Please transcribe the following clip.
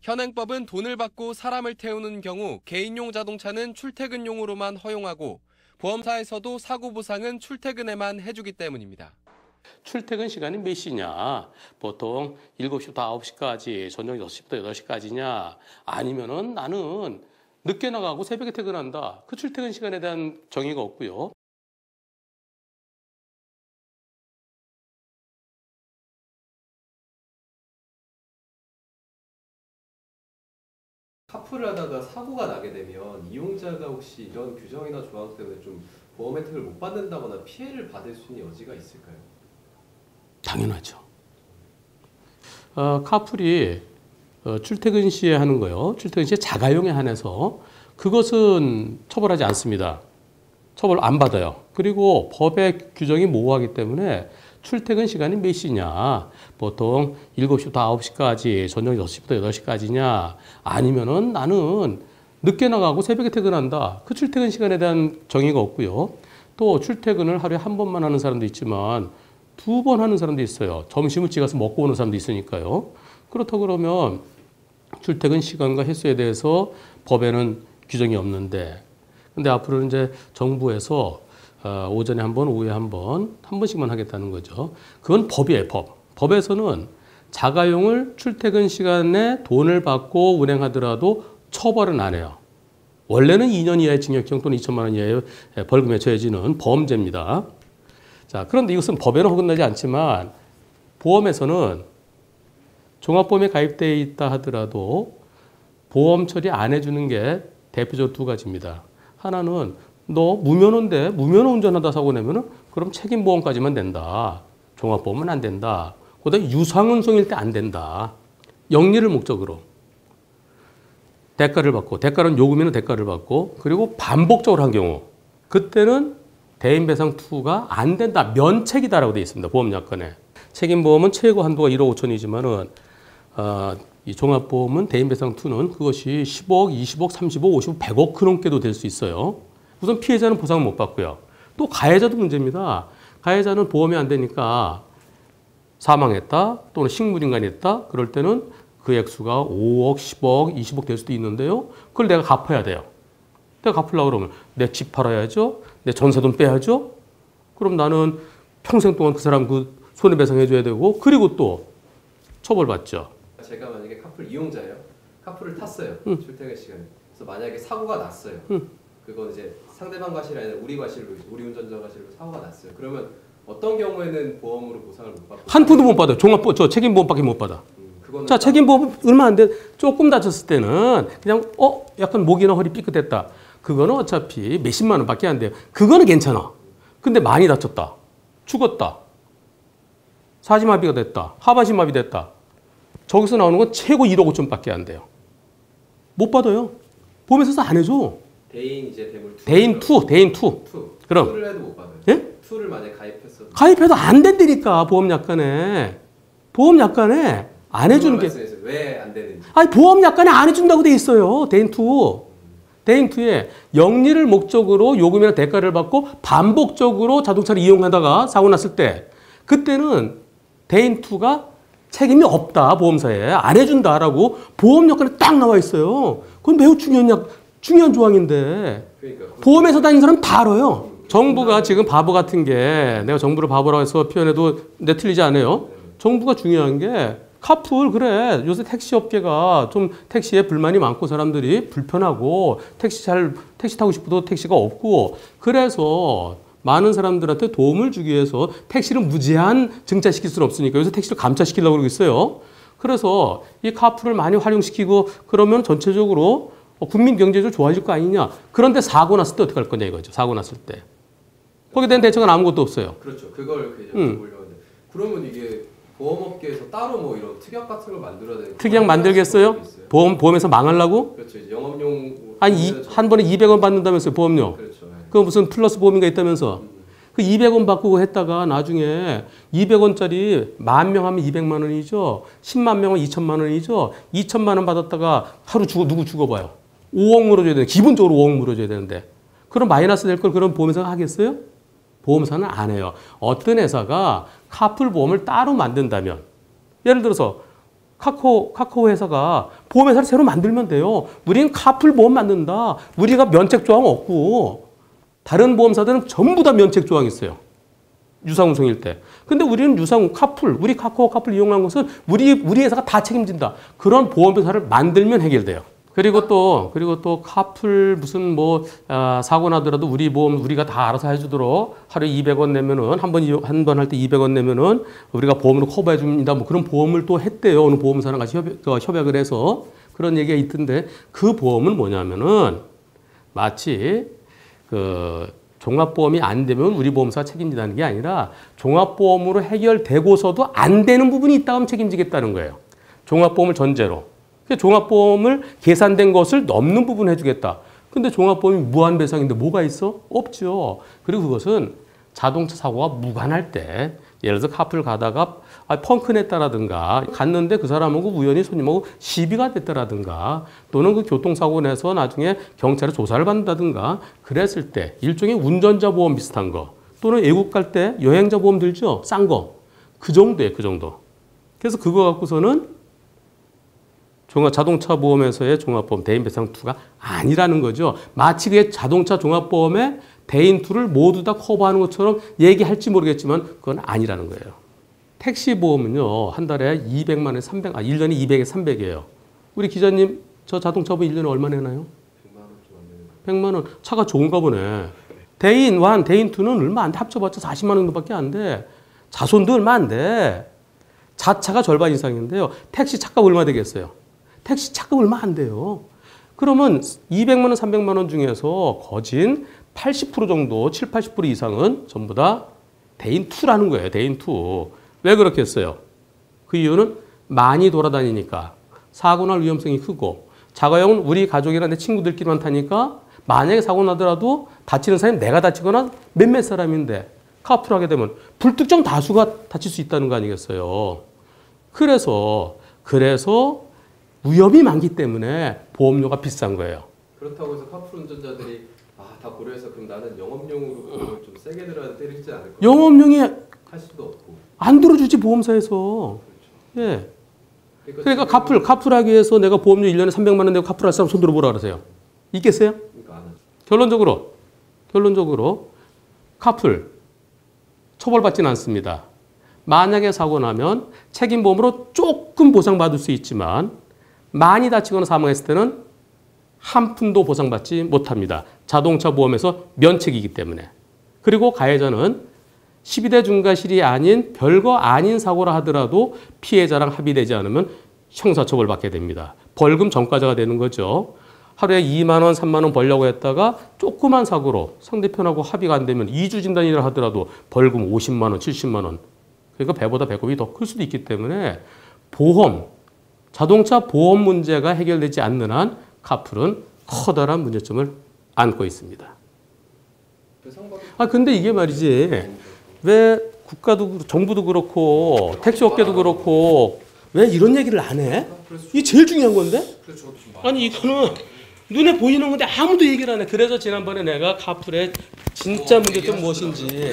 현행법은 돈을 받고 사람을 태우는 경우 개인용 자동차는 출퇴근용으로만 허용하고 보험사에서도 사고 보상은 출퇴근에만 해주기 때문입니다. 출퇴근 시간이 몇 시냐? 보통 7시부터 9시까지, 저녁 6시부터 8시까지냐? 아니면은 나는 늦게 나가고 새벽에 퇴근한다. 그 출퇴근 시간에 대한 정의가 없고요. 카풀을 하다가 사고가 나게 되면 이용자가 혹시 이런 규정이나 조항 때문에 좀 보험 혜택을 못 받는다거나 피해를 받을 수 있는 여지가 있을까요? 당연하죠. 카풀이 출퇴근 시에 하는 거요. 출퇴근 시에 자가용에 한해서 그것은 처벌하지 않습니다. 처벌 안 받아요. 그리고 법의 규정이 모호하기 때문에 출퇴근 시간이 몇 시냐? 보통 7시부터 9시까지, 저녁 6시부터 8시까지냐? 아니면은 나는 늦게 나가고 새벽에 퇴근한다. 그 출퇴근 시간에 대한 정의가 없고요. 또 출퇴근을 하루에 한 번만 하는 사람도 있지만 2번 하는 사람도 있어요. 점심을 찍어서 먹고 오는 사람도 있으니까요. 그렇다 그러면 출퇴근 시간과 횟수에 대해서 법에는 규정이 없는데, 근데 앞으로는 이제 정부에서 오전에 한 번, 오후에 한 번씩만 하겠다는 거죠. 그건 법이에요, 법. 법에서는 자가용을 출퇴근 시간에 돈을 받고 운행하더라도 처벌은 안 해요. 원래는 2년 이하의 징역형 또는 2천만 원 이하의 벌금에 처해지는 범죄입니다. 자, 그런데 이것은 법에는 어긋나지 않지만 보험에서는 종합보험에 가입되어 있다 하더라도 보험 처리 안 해주는 게 대표적으로 2가지입니다. 하나는 너 무면허인데 무면허 운전하다 사고 내면은 그럼 책임보험까지만 된다. 종합보험은 안 된다. 그다음에 유상운송일 때 안 된다. 영리를 목적으로 대가를 받고, 대가는 요금이면 대가를 받고, 그리고 반복적으로 한 경우 그때는 대인배상 투구가 안 된다. 면책이다라고 되어 있습니다. 보험약관에. 책임보험은 최고 한도가 1억 5천이지만은 이 종합보험은 대인배상 투는 그것이 10억, 20억, 30억, 50억, 100억 그 넘게도 될 수 있어요. 우선 피해자는 보상을 못 받고요. 또 가해자도 문제입니다. 가해자는 보험이 안 되니까 사망했다 또는 식물인간이 했다. 그럴 때는 그 액수가 5억, 10억, 20억 될 수도 있는데요. 그걸 내가 갚아야 돼요. 내가 갚으려고 그러면 내 집 팔아야죠. 내 전세돈 빼야죠. 그럼 나는 평생 동안 그 사람 그 손해배상 해줘야 되고, 그리고 또 처벌받죠. 제가 만약에 카풀 이용자예요. 카풀을 탔어요. 출퇴근 시간에. 그래서 만약에 사고가 났어요. 그건 이제 상대방 과실이 아니라 우리 과실로, 우리 운전자 과실로 사고가 났어요. 그러면 어떤 경우에는 보험으로 보상을 못 받고? 한 푼도 못 받아요. 저 책임보험밖에 못 받아. 자, 책임보험 얼마 안 돼. 조금 다쳤을 때는 그냥 약간 목이나 허리 삐끗했다. 그거는 어차피 몇십만 원밖에 안 돼요. 그거는 괜찮아. 근데 많이 다쳤다. 죽었다. 사지마비가 됐다. 하반신마비 됐다. 저기서 나오는 건 최고 1억 5천밖에 안 돼요. 못 받아요. 보험회사에서 안 해줘. 대인 이제 대물 투. 대인 투. 그럼. 투를 해도 못 받아요. 예? 투를 만약에 가입했어도. 가입해도 안 된다니까, 보험약관에. 보험약관에 안 해주는 게. 왜 안 되는지. 아니, 보험약관에 안 해준다고 돼 있어요. 대인 투. 대인 투에 영리를 목적으로 요금이나 대가를 받고 반복적으로 자동차를 이용하다가 사고 났을 때, 그때는 대인 투가 책임이 없다, 보험사에. 안 해준다라고 보험약관에 딱 나와 있어요. 그건 매우 중요한 조항인데. 그러니까 보험회사 다니는 사람 다 알아요. 정부가 지금 바보 같은 게, 내가 정부를 바보라고 해서 표현해도 내 틀리지 않아요. 정부가 중요한 게 카풀, 그래. 요새 택시 업계가 좀 택시에 불만이 많고 사람들이 불편하고 택시 타고 싶어도 택시가 없고, 그래서 많은 사람들한테 도움을 주기 위해서 택시를 무제한 증차시킬 수는 없으니까 요새 택시를 감차시키려고 그러고 있어요. 그래서 이 카풀을 많이 활용시키고 그러면 전체적으로 국민 경제적으로 좋아질 거 아니냐. 그런데 사고 났을 때 어떻게 할 거냐 이거죠. 사고 났을 때. 거기에 대한 대책은 아무것도 없어요. 그렇죠. 그걸 여쭤보려고 했는데. 그러면 이게 보험업계에서 따로 뭐 이런 특약 같은 걸 만들어야 되는. 특약 만들겠어요? 보험에서 망하려고? 그렇죠. 영업용. 아니, 한 번에 200원 받는다면서요, 보험료. 그렇죠. 그거 무슨 플러스 보험인가 있다면서. 그 200원 받고 했다가 나중에 200원짜리 10,000명 하면 200만 원이죠. 10만 명은 2천만 원이죠. 2천만 원 받았다가 하루 누구 죽어봐요. 5억 물어줘야 되는데, 기본적으로 5억 물어줘야 되는데. 그럼 마이너스 될 걸 그런 보험회사가 하겠어요? 보험사는 안 해요. 어떤 회사가 카풀 보험을 따로 만든다면, 예를 들어서 카카오 회사가 보험회사를 새로 만들면 돼요. 우리는 카풀 보험 만든다. 우리가 면책조항 없고 다른 보험사들은 전부 다 면책조항 있어요. 유상운송일 때. 근데 우리는 우리 카카오 카풀 이용한 것은 우리 회사가 다 책임진다. 그런 보험회사를 만들면 해결돼요. 그리고 또 카풀 무슨 사고 나더라도 우리 보험 우리가 다 알아서 해주도록 하루에 200원 내면은 한 번 할 때 200원 내면은 우리가 보험으로 커버해 줍니다. 뭐 그런 보험을 또 했대요. 어느 보험사랑 같이 협약을 해서 그런 얘기가 있던데 그 보험은 뭐냐면은 마치 종합보험이 안 되면 우리 보험사가 책임진다는 게 아니라 종합보험으로 해결되고서도 안 되는 부분이 있다 하면 책임지겠다는 거예요. 종합보험을 전제로. 종합보험을 계산된 것을 넘는 부분 해주겠다. 근데 종합보험이 무한배상인데 뭐가 있어? 없죠. 그리고 그것은 자동차 사고가 무관할 때 예를 들어서 카풀 가다가 펑크 냈다라든가 갔는데 그 사람하고 우연히 손님하고 시비가 됐다라든가 또는 그 교통사고 내서 나중에 경찰에 조사를 받는다든가 그랬을 때 일종의 운전자 보험 비슷한 거 또는 외국 갈 때 여행자 보험 들죠? 싼 거. 그 정도예요. 그 정도. 그래서 그거 갖고서는 자동차 보험에서의 종합보험 대인배상 2가 아니라는 거죠. 마치 그게 자동차 종합보험의 대인 2를 모두 다 커버하는 것처럼 얘기할지 모르겠지만 그건 아니라는 거예요. 택시 보험은요. 한 달에 200만 원, 1년에 200에 300이에요. 우리 기자님 저 자동차 보험 1년에 얼마 내나요? 100만 원 좀 안 되는 100만 원. 차가 좋은가 보네. 대인 1, 대인 2는 얼마 안 돼. 합쳐봤자 40만 원 정도밖에 안 돼. 자손도 얼마 안 돼. 자차가 절반 이상인데요. 택시 차값 얼마 되겠어요? 택시 차값 얼마 안 돼요. 그러면 200만 원, 300만 원 중에서 거진 80% 정도, 7, 80% 이상은 전부 다 대인 2라는 거예요. 대인 2. 왜 그렇게 했어요? 그 이유는 많이 돌아다니니까 사고 날 위험성이 크고 자가용은 우리 가족이나 내 친구들끼리만 타니까 만약에 사고 나더라도 다치는 사람이 내가 다치거나 몇몇 사람인데 카풀하게 되면 불특정 다수가 다칠 수 있다는 거 아니겠어요. 그래서 위험이 많기 때문에 보험료가 비싼 거예요. 그렇다고 해서 카풀 운전자들이 다 고려해서 그럼 나는 영업용으로 보험을 좀 세게 들어야 때리지 않을까? 영업용이 할 수도 없고. 안 들어주지 보험사에서. 그렇죠. 예. 그러니까 카풀하기 위해서 내가 보험료 1년에 300만 원 내고 카풀할 사람 손 들어보라 그러세요. 있겠어요? 그러니까 안 하죠. 결론적으로 카풀 처벌받지는 않습니다. 만약에 사고 나면 책임보험으로 조금 보상받을 수 있지만 많이 다치거나 사망했을 때는 한 푼도 보상받지 못합니다. 자동차 보험에서 면책이기 때문에. 그리고 가해자는 12대 중과실이 아닌 별거 아닌 사고라 하더라도 피해자랑 합의되지 않으면 형사처벌 받게 됩니다. 벌금 전과자가 되는 거죠. 하루에 2만 원, 3만 원 벌려고 했다가 조그만 사고로 상대편하고 합의가 안 되면 2주 진단이라 하더라도 벌금 50만 원, 70만 원. 그러니까 배보다 배꼽이 더 클 수도 있기 때문에 자동차 보험 문제가 해결되지 않는 한 카풀은 커다란 문제점을 안고 있습니다. 근데 이게 말이지 왜 국가도 정부도 그렇고 택시 업계도 그렇고 왜 이런 얘기를 안 해? 이게 제일 중요한 건데? 아니 이거는 눈에 보이는 건데 아무도 얘기를 안 해. 그래서 지난번에 내가 카풀의 진짜 문제점 무엇인지